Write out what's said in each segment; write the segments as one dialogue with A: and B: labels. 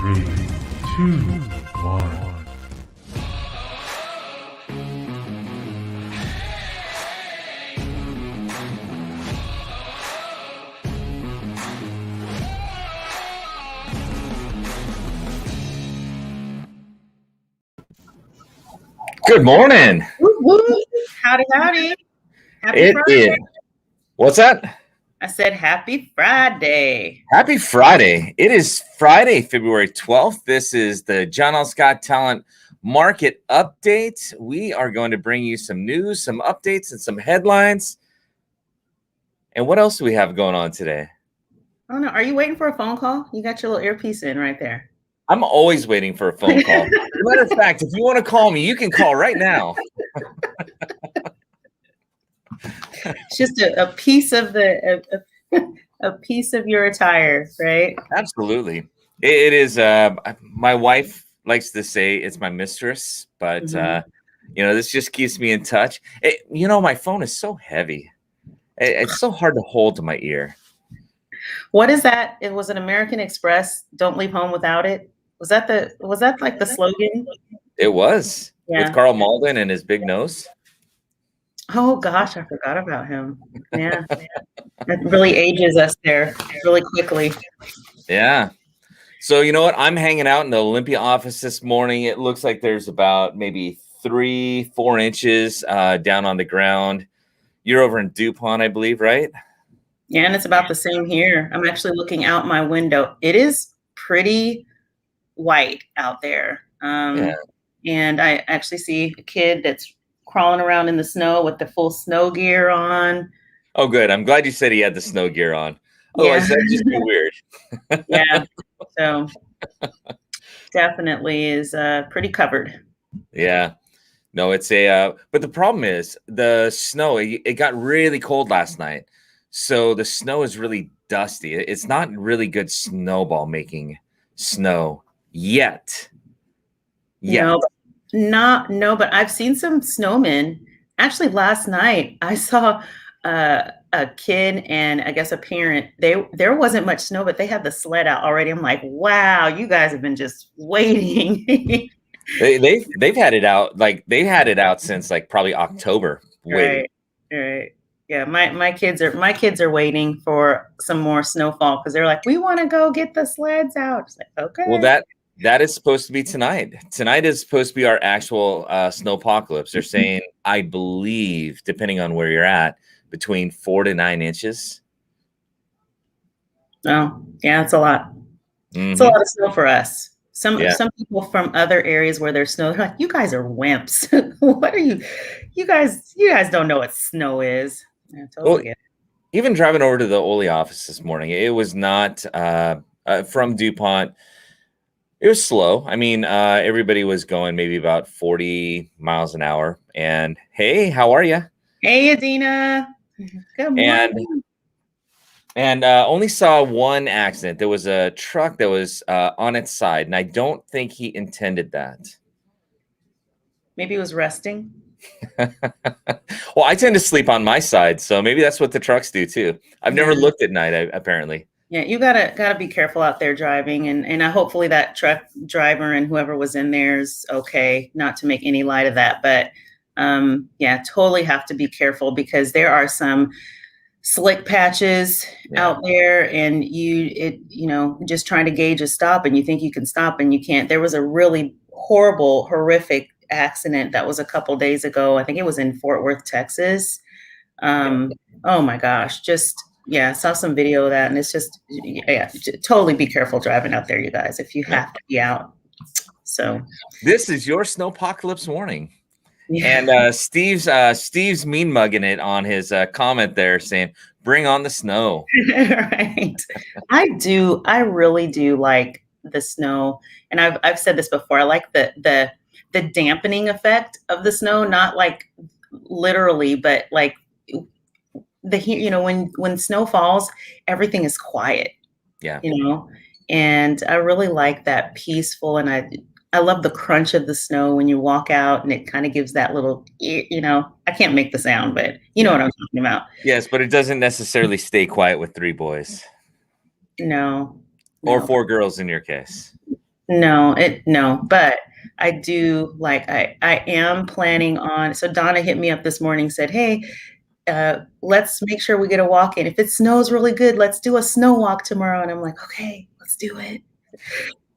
A: Three, two, one.
B: Good morning.
C: Woo, woo. Howdy, howdy. Happy
B: It
C: Friday.
B: is. What's that?
C: I said happy Friday.
B: Happy Friday. It is Friday, February 12th. This is the John Scott Talent Market Update. We are going to bring you some news, some updates, and some headlines. And what else do we have going on today?
C: Oh no, are you waiting for a phone call? You got your little earpiece in right there.
B: I'm always waiting for a phone call. As a matter of fact, if you want to call me, you can call right now.
C: It's just a piece of the a piece of your attire, right?
B: Absolutely. It is. My wife likes to say it's my mistress, but this just keeps me in touch. My phone is so heavy. It's so hard to hold to my ear.
C: What is that? It was an American Express. Don't leave home without it. Was that like the slogan?
B: It was with Carl Malden and his big nose.
C: Oh gosh, I forgot about him. Yeah. That really ages us there really quickly.
B: Yeah. So you know what? I'm hanging out in the Olympia office this morning. It looks like there's about maybe 3-4 inches down on the ground. You're over in DuPont, I believe, right?
C: Yeah, and it's about the same here. I'm actually looking out my window. It is pretty white out there. And I actually see a kid that's crawling around in the snow with the full snow gear on.
B: Oh, good. I'm glad you said he had the snow gear on. Otherwise, that'd just be weird.
C: Yeah. So definitely is pretty covered.
B: Yeah. No, it's but the problem is the snow, it got really cold last night. So the snow is really dusty. It's not really good snowball making snow yet.
C: No, but I've seen some snowmen. Actually, last night I saw a kid and I guess a parent. There wasn't much snow, but they had the sled out already. I'm like, wow, you guys have been just waiting.
B: They've had it out, like they had it out since like probably October.
C: Right. Yeah, my kids are waiting for some more snowfall because they're like, we want to go get the sleds out. It's like, okay.
B: Well, that is supposed to be tonight. Tonight is supposed to be our actual snowpocalypse. They're saying, I believe, depending on where you're at, between 4 to 9 inches.
C: Oh, yeah, it's a lot. It's a lot of snow for us. Some people from other areas where there's snow, they're like, you guys are wimps. What are you? You guys don't know what snow is. Yeah, totally get it.
B: Even driving over to the Ole office this morning, it was not from DuPont. It was slow. I mean, everybody was going maybe about 40 miles an hour. And hey, how are you?
C: Hey, Adina. Good morning.
B: And only saw one accident. There was a truck that was on its side, and I don't think he intended that.
C: Maybe he was resting.
B: Well, I tend to sleep on my side, so maybe that's what the trucks do too. I've never looked at night, apparently.
C: Yeah, you gotta be careful out there driving, and hopefully that truck driver and whoever was in there is okay. Not to make any light of that, but totally have to be careful because there are some slick patches out there, and just trying to gauge a stop, and you think you can stop and you can't. There was a really horrific accident that was a couple days ago. I think it was in Fort Worth, Texas. Oh my gosh, saw some video of that, and it's just totally be careful driving out there, you guys, if you have to be out. So
B: this is your snowpocalypse warning. And Steve's mean mugging it on his comment there, saying, "Bring on the snow."
C: Right. I really do like the snow, and I've said this before. I like the dampening effect of the snow, not like literally, but like when snow falls, everything is quiet.
B: Yeah.
C: And I really like that peaceful, and I love the crunch of the snow when you walk out, and it kind of gives that little, I can't make the sound, but you know what I'm talking about.
B: Yes, but it doesn't necessarily stay quiet with 3 boys.
C: No.
B: Or 4 girls in your case.
C: No, but I do like I am planning on. So Donna hit me up this morning, said, "Hey, let's make sure we get a walk in. If it snows really good, let's do a snow walk tomorrow." And I'm like, "Okay, let's do it."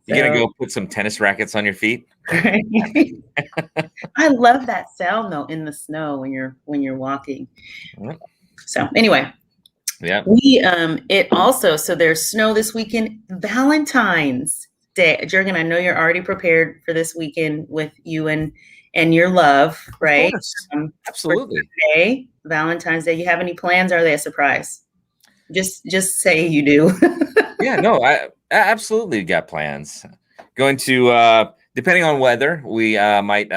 B: You gonna go put some tennis rackets on your feet?
C: I love that sound though in the snow when you're walking.
B: Yep.
C: So anyway,
B: Yeah.
C: we it also, so there's snow this weekend. Valentine's Day. Jurgen, I know you're already prepared for this weekend with you and your love, right?
B: Of course. Absolutely.
C: Day, Valentine's Day. You have any plans? Or are they a surprise? Just say you do.
B: Yeah, no, I absolutely got plans. Going to depending on weather, we might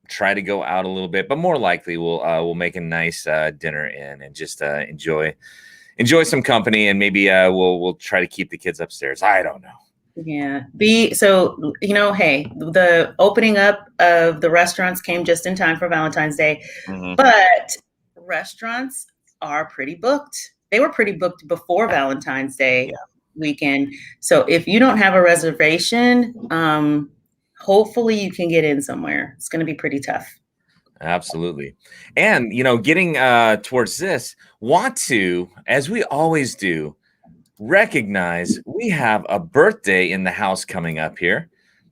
B: try to go out a little bit, but more likely we'll make a nice dinner in and just enjoy some company, and maybe we'll try to keep the kids upstairs. I don't know.
C: Yeah. So, hey, the opening up of the restaurants came just in time for Valentine's Day, but restaurants are pretty booked. They were pretty booked before Valentine's Day weekend. So if you don't have a reservation, hopefully you can get in somewhere. It's going to be pretty tough.
B: Absolutely. And, getting towards this, want to, as we always do, recognize we have a birthday in the house coming up here.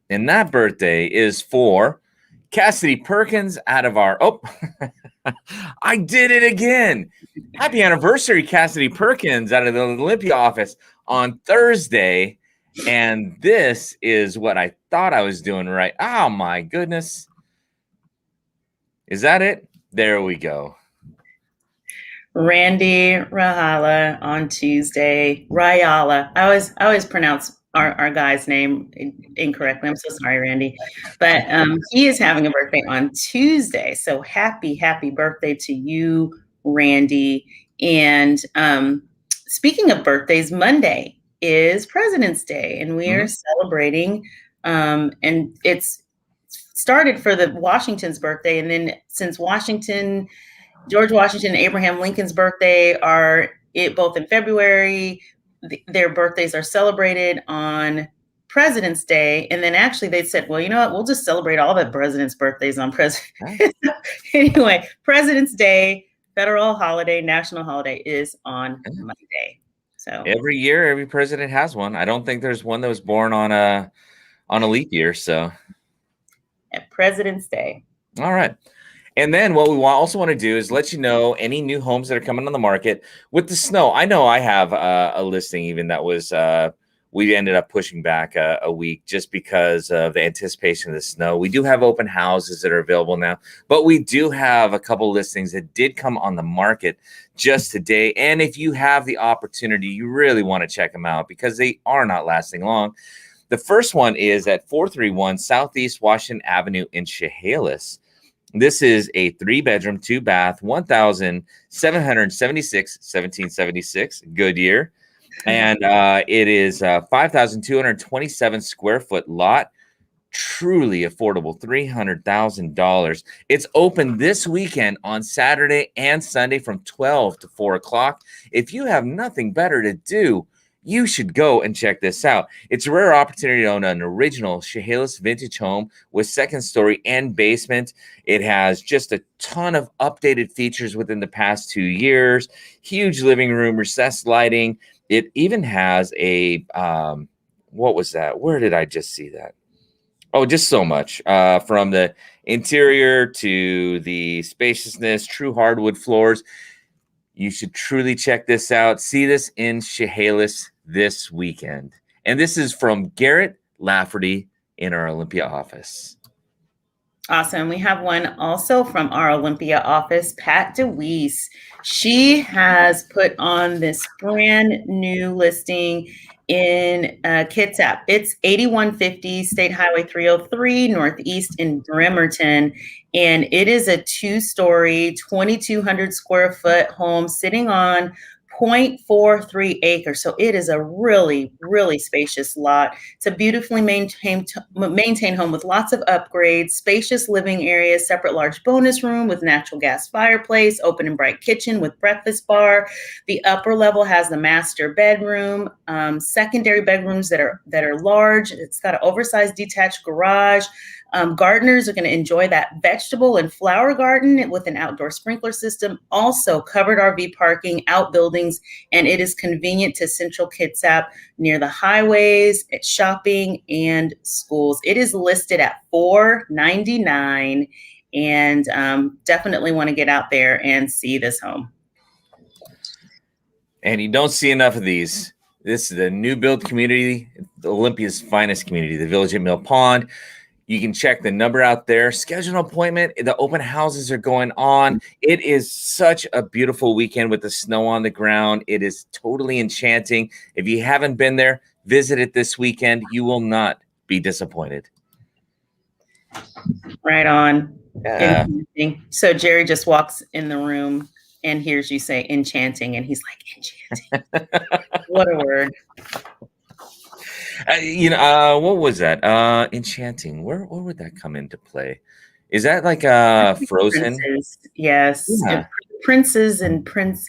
B: And that birthday is for Cassidy Perkins out of our, I did it again. Happy anniversary, Cassidy Perkins out of the Olympia office on Thursday. And this is what I thought I was doing right. Oh my goodness. Is that it? There we go.
C: Randy Rahala on Tuesday. Rayala. I always pronounce our guy's name incorrectly. I'm so sorry, Randy. But he is having a birthday on Tuesday. So happy birthday to you, Randy. And speaking of birthdays, Monday is President's Day, and we are celebrating. And it's started for the Washington's birthday, and then since George Washington and Abraham Lincoln's birthday are both in February, their birthdays are celebrated on President's Day. And then actually they said, well, you know what? We'll just celebrate all the presidents' birthdays on President. Anyway, President's Day, federal holiday, national holiday is on Monday. So
B: every year, every president has one. I don't think there's one that was born on a leap year. So
C: at President's Day.
B: All right. And then what we also want to do is let you know any new homes that are coming on the market with the snow. I know I have a listing even that was we ended up pushing back a week just because of the anticipation of the snow. We do have open houses that are available now, but we do have a couple listings that did come on the market just today. And if you have the opportunity, you really want to check them out because they are not lasting long. The first one is at 431 Southeast Washington Avenue in Chehalis. This is a 3-bedroom, 2-bath, 1,776, 1776 Goodyear. And it is 5,227 square foot lot. Truly affordable, $300,000. It's open this weekend on Saturday and Sunday from 12 to 4 o'clock. If you have nothing better to do, you should go and check this out. It's a rare opportunity to own an original Chehalis vintage home with second story and basement. It has just a ton of updated features within the past 2 years. Huge living room, recessed lighting. It even has a, what was that? Where did I just see that? Oh, just so much. From the interior to the spaciousness, true hardwood floors. You should truly check this out. See this in Chehalis this weekend. And this is from Garrett Lafferty in our Olympia office.
C: Awesome. We have one also from our Olympia office, Pat DeWeese. She has put on this brand new listing in Kitsap. It's 8150 State Highway 303 Northeast in Bremerton. And it is a 2-story, 2,200 square foot home sitting on 0.43 acres. So it is a really, really spacious lot. It's a beautifully maintained home with lots of upgrades, spacious living areas, separate large bonus room with natural gas fireplace, open and bright kitchen with breakfast bar. The upper level has the master bedroom, secondary bedrooms that are large. It's got an oversized detached garage. Gardeners are going to enjoy that vegetable and flower garden with an outdoor sprinkler system, also covered RV parking, outbuildings, and it is convenient to Central Kitsap near the highways, at shopping, and schools. It is listed at $499, and definitely want to get out there and see this home.
B: And you don't see enough of these. This is a new build community, Olympia's finest community, the Village at Mill Pond. You can check the number out there. Schedule an appointment. The open houses are going on. It is such a beautiful weekend with the snow on the ground. It is totally enchanting. If you haven't been there, visit it this weekend. You will not be disappointed.
C: Right on.
B: Yeah.
C: So Jerry just walks in the room and hears you say enchanting, and he's like, enchanting. What a word.
B: What was that? Enchanting. Where would that come into play? Is that like Frozen?
C: Princes. Yes.
B: Yeah.
C: Princes and Prince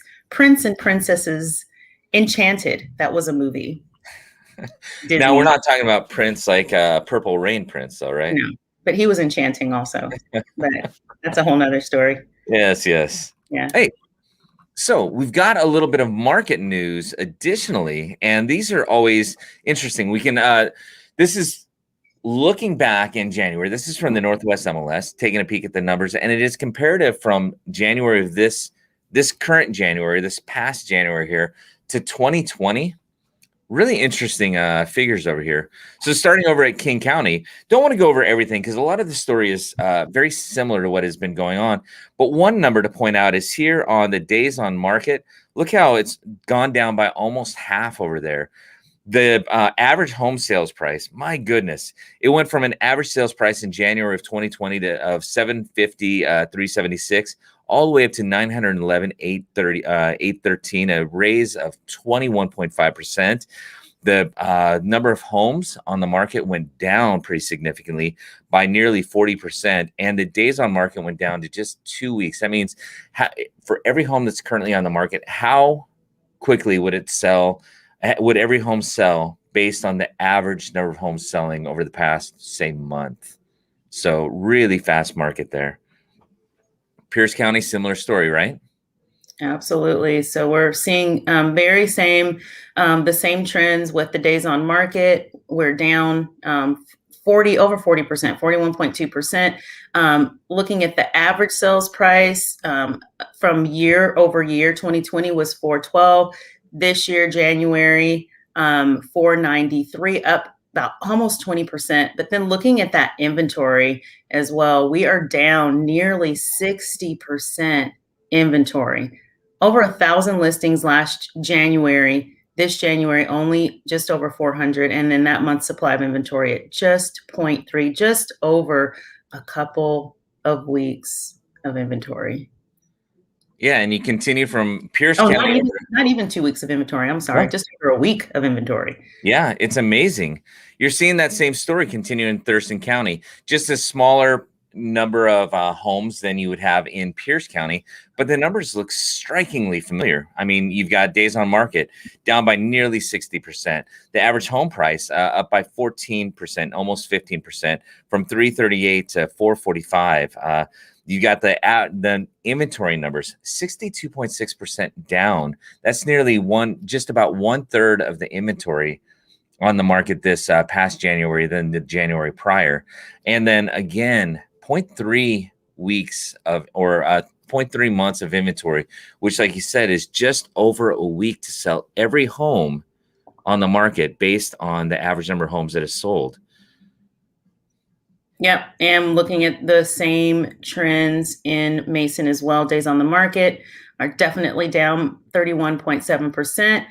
C: and Princesses. Enchanted. That was a movie.
B: Now we're not talking about Prince like Purple Rain Prince, though, right?
C: No, but he was enchanting also. But that's a whole nother story.
B: Yes.
C: Yeah.
B: Hey. So we've got a little bit of market news additionally, and these are always interesting. We can, this is looking back in January. This is from the Northwest MLS, taking a peek at the numbers, and it is comparative from January of this current January, this past January here, to 2020. Really interesting figures over here. So starting over at King County, don't want to go over everything because a lot of the story is very similar to what has been going on. But one number to point out is here on the days on market. Look how it's gone down by almost half over there. The average home sales price, my goodness, it went from an average sales price in January of 2020 of $750, $376, all the way up to $911, $813, a raise of 21.5%. The number of homes on the market went down pretty significantly by nearly 40%, and the days on market went down to just 2 weeks. That means for every home that's currently on the market, how quickly would it sell? Would every home sell based on the average number of homes selling over the past, say, month? So really fast market there. Pierce County, similar story, right?
C: Absolutely. So we're seeing the same trends with the days on market. We're down over 40%, 41.2%. Looking at the average sales price from year over year, 2020 was $412. This year, January, $493, up about almost 20%. But then looking at that inventory as well, we are down nearly 60% inventory. Over 1,000 listings last January. This January, only just over 400. And then that month's supply of inventory at just 0.3, just over a couple of weeks of inventory.
B: Yeah, and you continue from Pierce County.
C: Not even 2 weeks of inventory. I'm sorry, just over a week of inventory.
B: Yeah, it's amazing. You're seeing that same story continue in Thurston County. Just a smaller number of homes than you would have in Pierce County, but the numbers look strikingly familiar. I mean, you've got days on market down by nearly 60%. The average home price up by 14%, almost 15%, from $338 to $445. You got the inventory numbers, 62.6% down. That's nearly just about 1/3 of the inventory on the market this past January than the January prior. And then again, 0.3 weeks of, or 0.3 months of inventory, which, like you said, is just over a week to sell every home on the market based on the average number of homes that is sold.
C: Yep. And looking at the same trends in Mason as well, days on the market are definitely down 31.7%.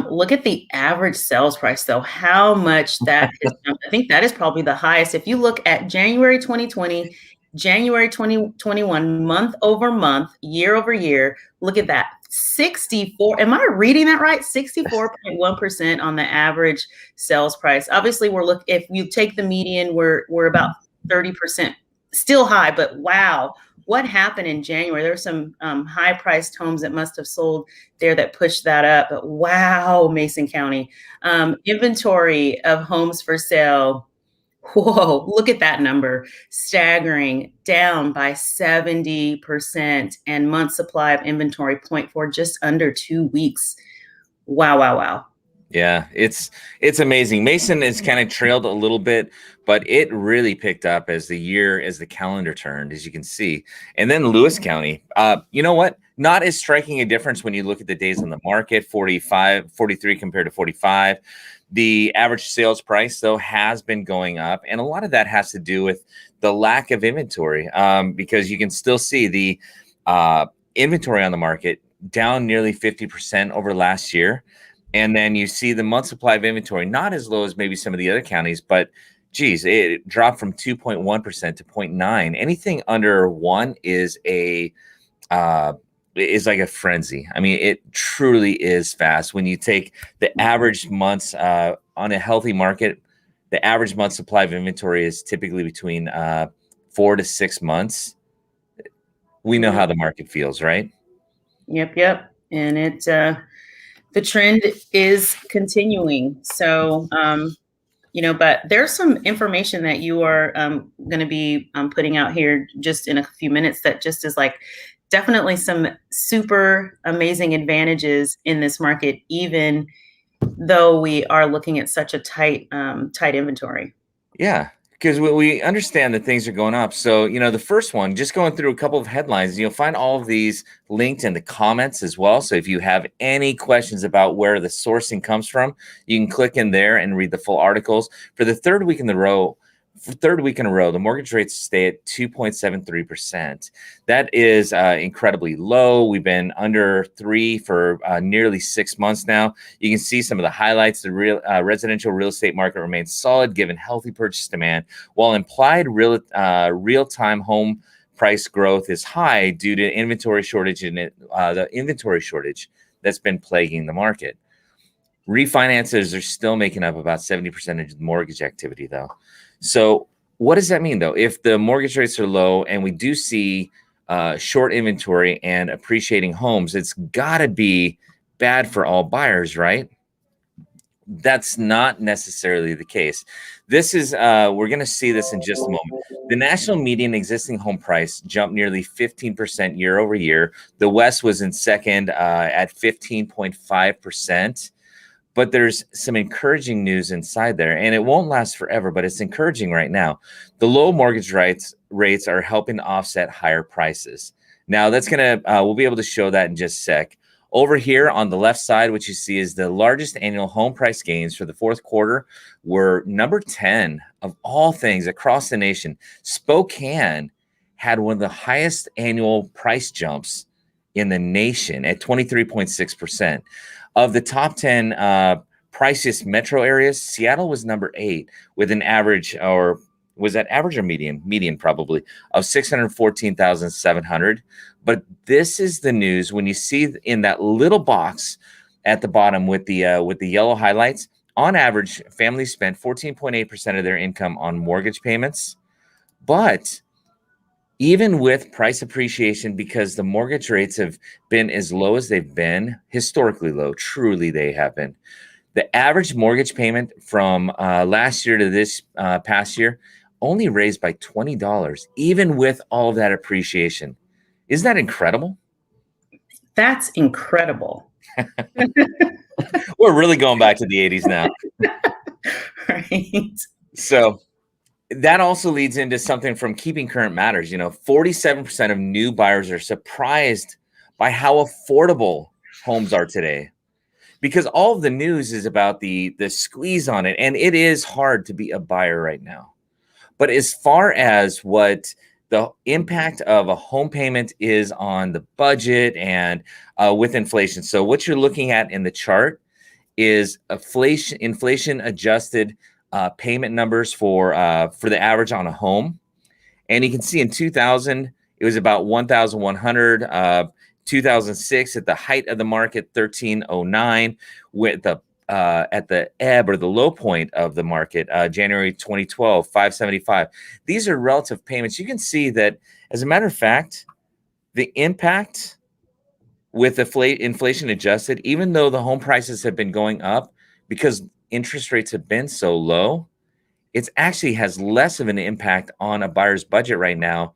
C: Look at the average sales price, though, how much that is. I think that is probably the highest. If you look at January 2020, January 2021, month over month, year over year, look at that, 64. Am I reading that right? 64.1% on the average sales price. Obviously, if you take the median, we're about 30%, still high, but wow. What happened in January? There were some high priced homes that must have sold there that pushed that up. But wow, Mason County. Inventory of homes for sale. Whoa, look at that number. Staggering, down by 70%, and month supply of inventory 0.4, just under 2 weeks. Wow, wow, wow.
B: Yeah, it's amazing. Mason has kind of trailed a little bit, but it really picked up as the calendar turned, as you can see. And then Lewis County, you know what? Not as striking a difference when you look at the days on the market, 43 compared to 45. The average sales price, though, has been going up. And a lot of that has to do with the lack of inventory, because you can still see the inventory on the market down nearly 50% over last year. And then you see the month supply of inventory not as low as maybe some of the other counties, but geez, it dropped from 2.1% to 0.9. Anything under 1 is like a frenzy. I mean, it truly is fast. When you take the average months on a healthy market, the average month supply of inventory is typically between 4 to 6 months. We know how the market feels, right?
C: Yep. And the trend is continuing. So, but there's some information that you are going to be putting out here just in a few minutes that just is like definitely some super amazing advantages in this market, even though we are looking at such a tight inventory.
B: Yeah, because we understand that things are going up. So, the first one, just going through a couple of headlines, you'll find all of these linked in the comments as well. So if you have any questions about where the sourcing comes from, you can click in there and read the full articles. For the third week in a row, the mortgage rates stay at 2.73%. That is incredibly low. We've been under 3 for nearly 6 months now. You can see some of the highlights. The residential real estate market remains solid given healthy purchase demand, while implied real-time home price growth is high due to inventory shortage and the inventory shortage that's been plaguing the market. Refinances are still making up about 70% of the mortgage activity, though. So what does that mean, though? If the mortgage rates are low and we do see short inventory and appreciating homes, it's got to be bad for all buyers, right? That's not necessarily the case. This is we're going to see this in just a moment. The national median existing home price jumped nearly 15% year over year. The West was in second at 15.5%. But there's some encouraging news inside there, and it won't last forever, but it's encouraging right now. The low mortgage rates are helping to offset higher prices. Now, that's going to, we'll be able to show that in just a sec. Over here on the left side, what you see is the largest annual home price gains for the fourth quarter were number 10 of all things across the nation. Spokane had one of the highest annual price jumps in the nation at 23.6%. Of the top 10 priciest metro areas, Seattle was number 8 with an average, or was that average or median? Median probably, of 614,700. But this is the news when you see in that little box at the bottom with the yellow highlights. On average, families spent 14.8% of their income on mortgage payments. But even with price appreciation, because the mortgage rates have been as low as they've been, historically low, truly they have been. The average mortgage payment from last year to this past year only raised by $20, even with all of that appreciation. Isn't that incredible?
C: That's incredible.
B: We're really going back to the 80s now.
C: Right.
B: So that also leads into something from Keeping Current Matters. 47% of new buyers are surprised by how affordable homes are today, because all of the news is about the squeeze on it, and it is hard to be a buyer right now. But as far as what the impact of a home payment is on the budget and with inflation, so what you're looking at in the chart is inflation adjusted payment numbers for the average on a home. And you can see in 2000, it was about 1,100. 2006 at the height of the market, 1309, with the at the ebb or the low point of the market, January 2012, 575. These are relative payments. You can see that, as a matter of fact, the impact with inflation adjusted, even though the home prices have been going up because interest rates have been so low, it actually has less of an impact on a buyer's budget right now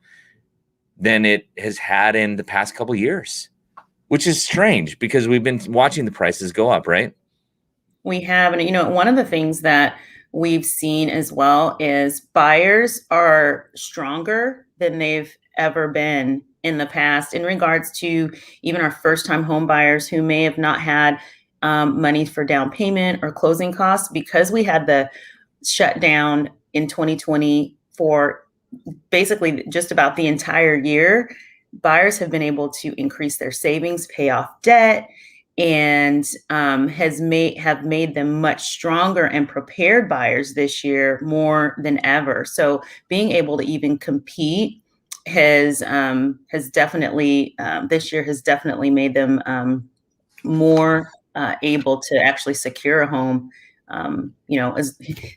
B: than it has had in the past couple of years, which is strange because we've been watching the prices go up, right?
C: We have, and one of the things that we've seen as well is buyers are stronger than they've ever been in the past in regards to even our first-time home buyers who may have not had money for down payment or closing costs, because we had the shutdown in 2020 for basically just about the entire year. Buyers have been able to increase their savings, pay off debt, and have made them much stronger and prepared buyers this year more than ever. So being able to even compete has definitely this year has definitely made them more able to actually secure a home.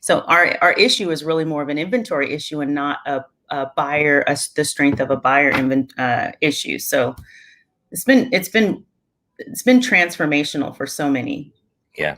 C: So our issue is really more of an inventory issue and not a buyer, the strength of a buyer issue. So it's been transformational for so many.
B: Yeah.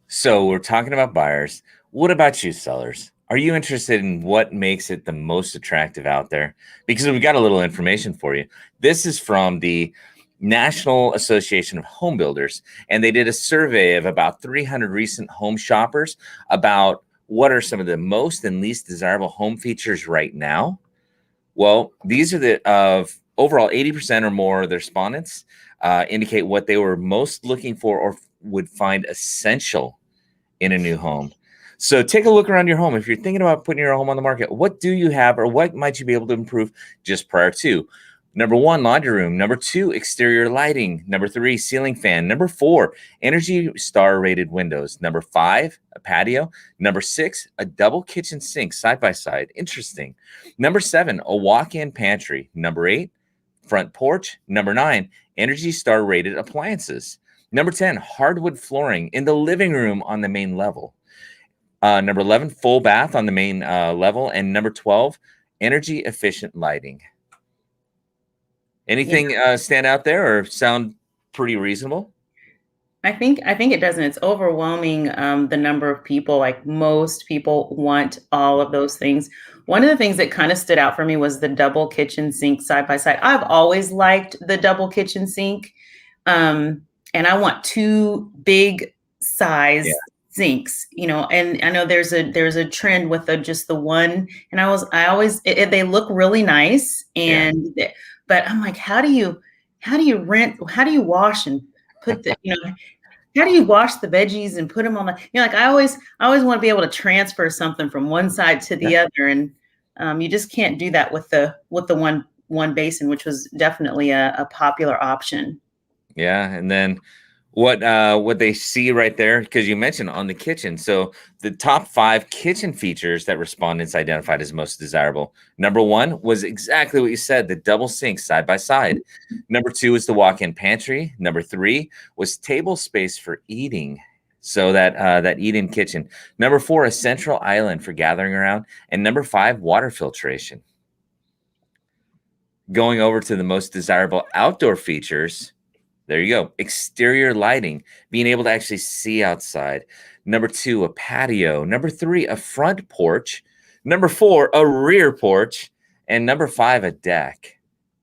B: So we're talking about buyers. What about you, sellers? Are you interested in what makes it the most attractive out there? Because we've got a little information for you. This is from the National Association of Home Builders, and they did a survey of about 300 recent home shoppers about what are some of the most and least desirable home features right now. Well, these are the overall 80% or more of the respondents indicate what they were most looking for or would find essential in a new home. So take a look around your home. If you're thinking about putting your home on the market, what do you have or what might you be able to improve just prior to? Number 1, laundry room. Number 2, exterior lighting. Number 3, ceiling fan. Number 4, Energy Star rated windows. Number 5, a patio. Number 6, a double kitchen sink side by side. Interesting. Number 7, a walk-in pantry. Number 8, front porch. Number 9, Energy Star rated appliances. Number 10, hardwood flooring in the living room on the main level. Number 11, full bath on the main level. And number 12, energy efficient lighting. Anything stand out there or sound pretty reasonable?
C: I think it doesn't. It's overwhelming, the number of people. Like, most people want all of those things. One of the things that kind of stood out for me was the double kitchen sink side by side. I've always liked the double kitchen sink, and I want 2 big size sinks. And I know there's a trend with just the one. And they look really nice, and but I'm like, how do you wash and put the how do you wash the veggies and put them on the, like, I always want to be able to transfer something from one side to the other. And you just can't do that with the one basin, which was definitely a popular option.
B: Yeah. And then what they see right there, because you mentioned on the kitchen. So the top 5 kitchen features that respondents identified as most desirable. Number 1 was exactly what you said, the double sink side by side. Number 2 is the walk-in pantry. Number 3 was table space for eating. So that eat-in kitchen. Number 4, a central island for gathering around. And number 5, water filtration. Going over to the most desirable outdoor features. There you go. Exterior lighting, being able to actually see outside. Number 2, a patio. Number 3, a front porch. Number 4, a rear porch. And number 5, a deck.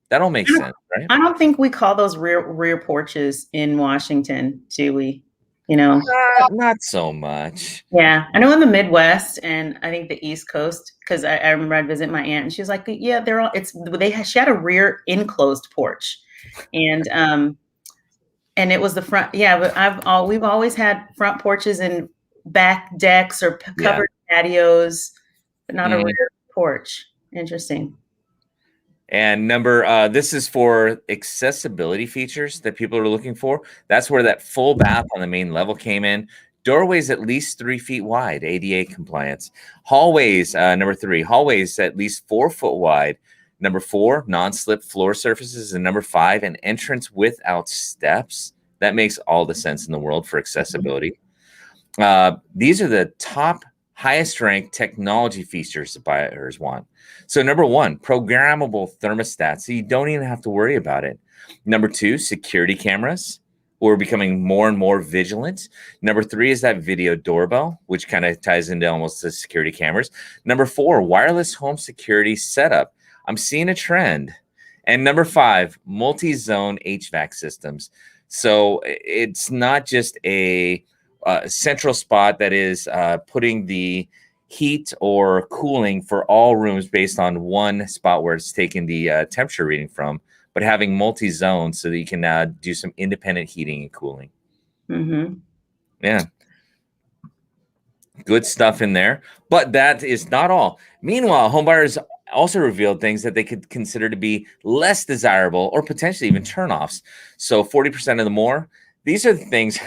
B: That all makes sense, right?
C: I don't think we call those rear porches in Washington, do we?
B: Not so much.
C: Yeah, I know in the Midwest and I think the East Coast, because I remember I'd visit my aunt and she was like, yeah, she had a rear enclosed porch. And it was the front. Yeah, but we've always had front porches and back decks or covered patios, but not a rear porch. Interesting.
B: And this is for accessibility features that people are looking for. That's where that full bath on the main level came in. Doorways at least 3 feet wide, ADA compliance. Hallways, number 3, hallways at least 4 foot wide. Number 4, non-slip floor surfaces. And number 5, an entrance without steps. That makes all the sense in the world for accessibility. These are the top highest ranked technology features that buyers want. So number 1, programmable thermostats, so you don't even have to worry about it. Number 2, security cameras. We're becoming more and more vigilant. Number 3 is that video doorbell, which kind of ties into almost the security cameras. Number 4, wireless home security setup. I'm seeing a trend. And number 5, multi-zone HVAC systems. So it's not just a central spot that is putting the heat or cooling for all rooms based on one spot where it's taking the temperature reading from, but having multi-zones so that you can do some independent heating and cooling.
C: Mm-hmm.
B: Yeah. Good stuff in there. But that is not all. Meanwhile, homebuyers also revealed things that they could consider to be less desirable or potentially even turnoffs. So 40% of the more. These are the things,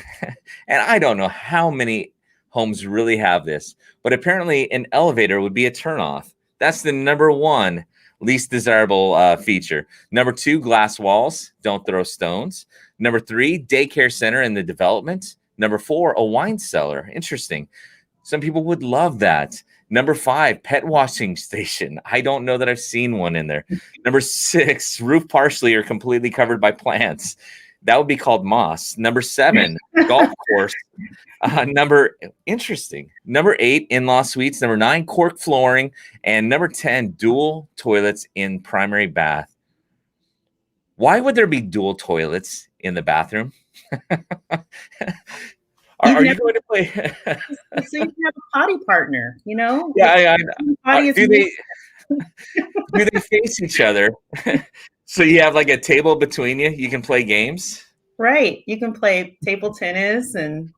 B: and I don't know how many homes really have this, but apparently an elevator would be a turnoff. That's the number 1 least desirable feature. Number 2, glass walls. Don't throw stones. Number 3, daycare center in the development. Number 4, a wine cellar. Interesting. Some people would love that. Number 5, pet washing station. I don't know that I've seen one in there. Number 6, roof partially or completely covered by plants. That would be called moss. Number 7, golf course. Interesting. Number 8, in-law suites. Number 9, cork flooring. And number 10, dual toilets in primary bath. Why would there be dual toilets in the bathroom? Are you going to play?
C: So you can have a potty partner, you know?
B: Yeah, do they face each other? So you have like a table between you. You can play games.
C: Right. You can play table tennis and,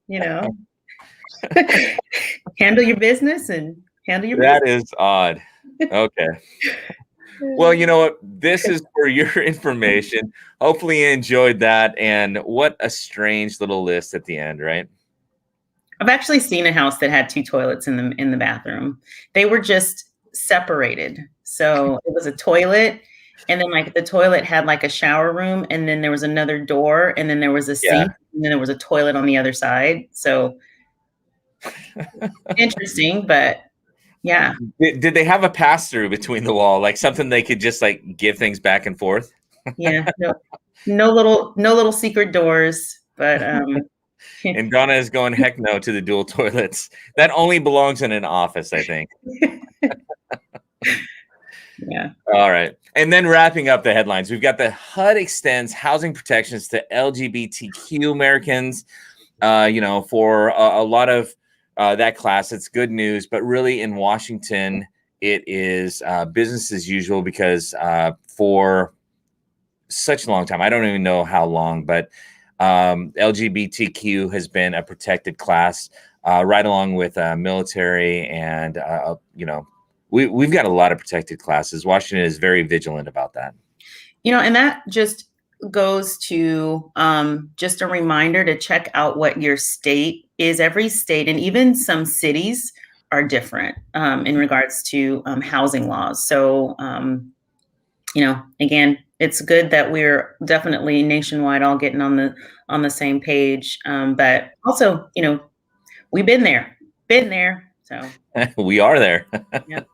C: handle your business and handle your business.
B: That is odd. Okay. Well, you know what? This is for your information. Hopefully you enjoyed that. And what a strange little list at the end, right?
C: I've actually seen a house that had 2 toilets in the bathroom. They were just separated. So it was a toilet, and then like the toilet had like a shower room, and then there was another door, and then there was a sink, and then there was a toilet on the other side. So interesting, but yeah.
B: Did they have a pass through between the wall, like something they could just like give things back and forth?
C: Yeah, no little secret doors, but
B: and Donna is going heck no to the dual toilets. That only belongs in an office, I think.
C: Yeah.
B: All right. And then wrapping up the headlines, we've got the HUD extends housing protections to LGBTQ Americans. For a lot of that class, it's good news. But really in Washington, it is business as usual because for such a long time, I don't even know how long, but LGBTQ has been a protected class right along with military and, we've got a lot of protected classes. Washington is very vigilant about that.
C: And that just goes to just a reminder to check out what your state is. Every state and even some cities are different in regards to housing laws. So, again, it's good that we're definitely nationwide all getting on the same page. But also, we've been there. So
B: we are there.
C: Yep.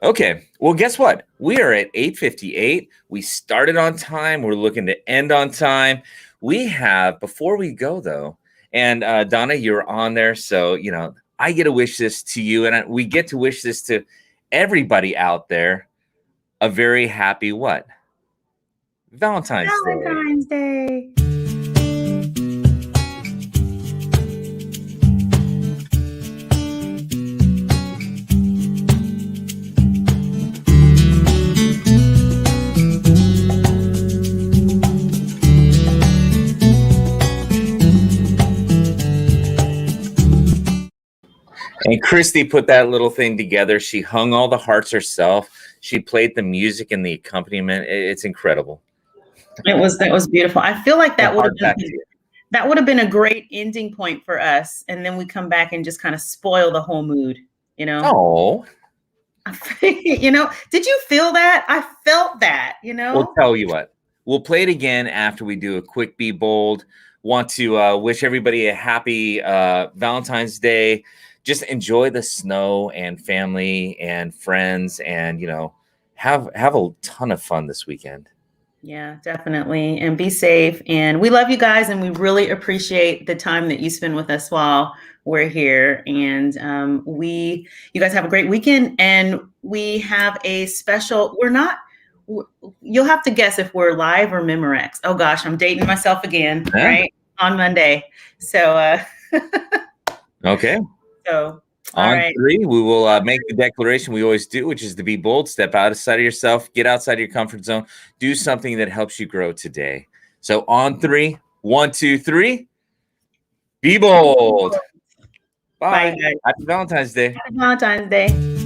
B: Okay. Well, guess what? We are at 8:58. We started on time. We're looking to end on time. We have, before we go though, and Donna, you're on there. So, I get to wish this to you, and we get to wish this to everybody out there. A very happy what? Valentine's Day. And Christy put that little thing together. She hung all the hearts herself. She played the music and the accompaniment. It's incredible.
C: That was beautiful. I feel like that would have been a great ending point for us. And then we come back and just kind of spoil the whole mood,
B: Oh,
C: You know, did you feel that? I felt that, you know?
B: We'll tell you what. We'll play it again after we do a quick Be Bold. Want to wish everybody a happy Valentine's Day. Just enjoy the snow and family and friends, and you know, have a ton of fun this weekend.
C: Yeah, definitely. And be safe. And we love you guys, and we really appreciate the time that you spend with us while we're here. And you guys have a great weekend. And we have a special, you'll have to guess if we're live or Memorex. Oh gosh, I'm dating myself again, right? On Monday. So,
B: okay.
C: So,
B: on
C: right.
B: 3, we will make the declaration we always do, which is to be bold, step outside of yourself, get outside of your comfort zone, do something that helps you grow today. So on 3, 1, 2, 3, be bold. Bye.
C: Bye, guys.
B: Happy Valentine's Day.
C: Happy Valentine's Day.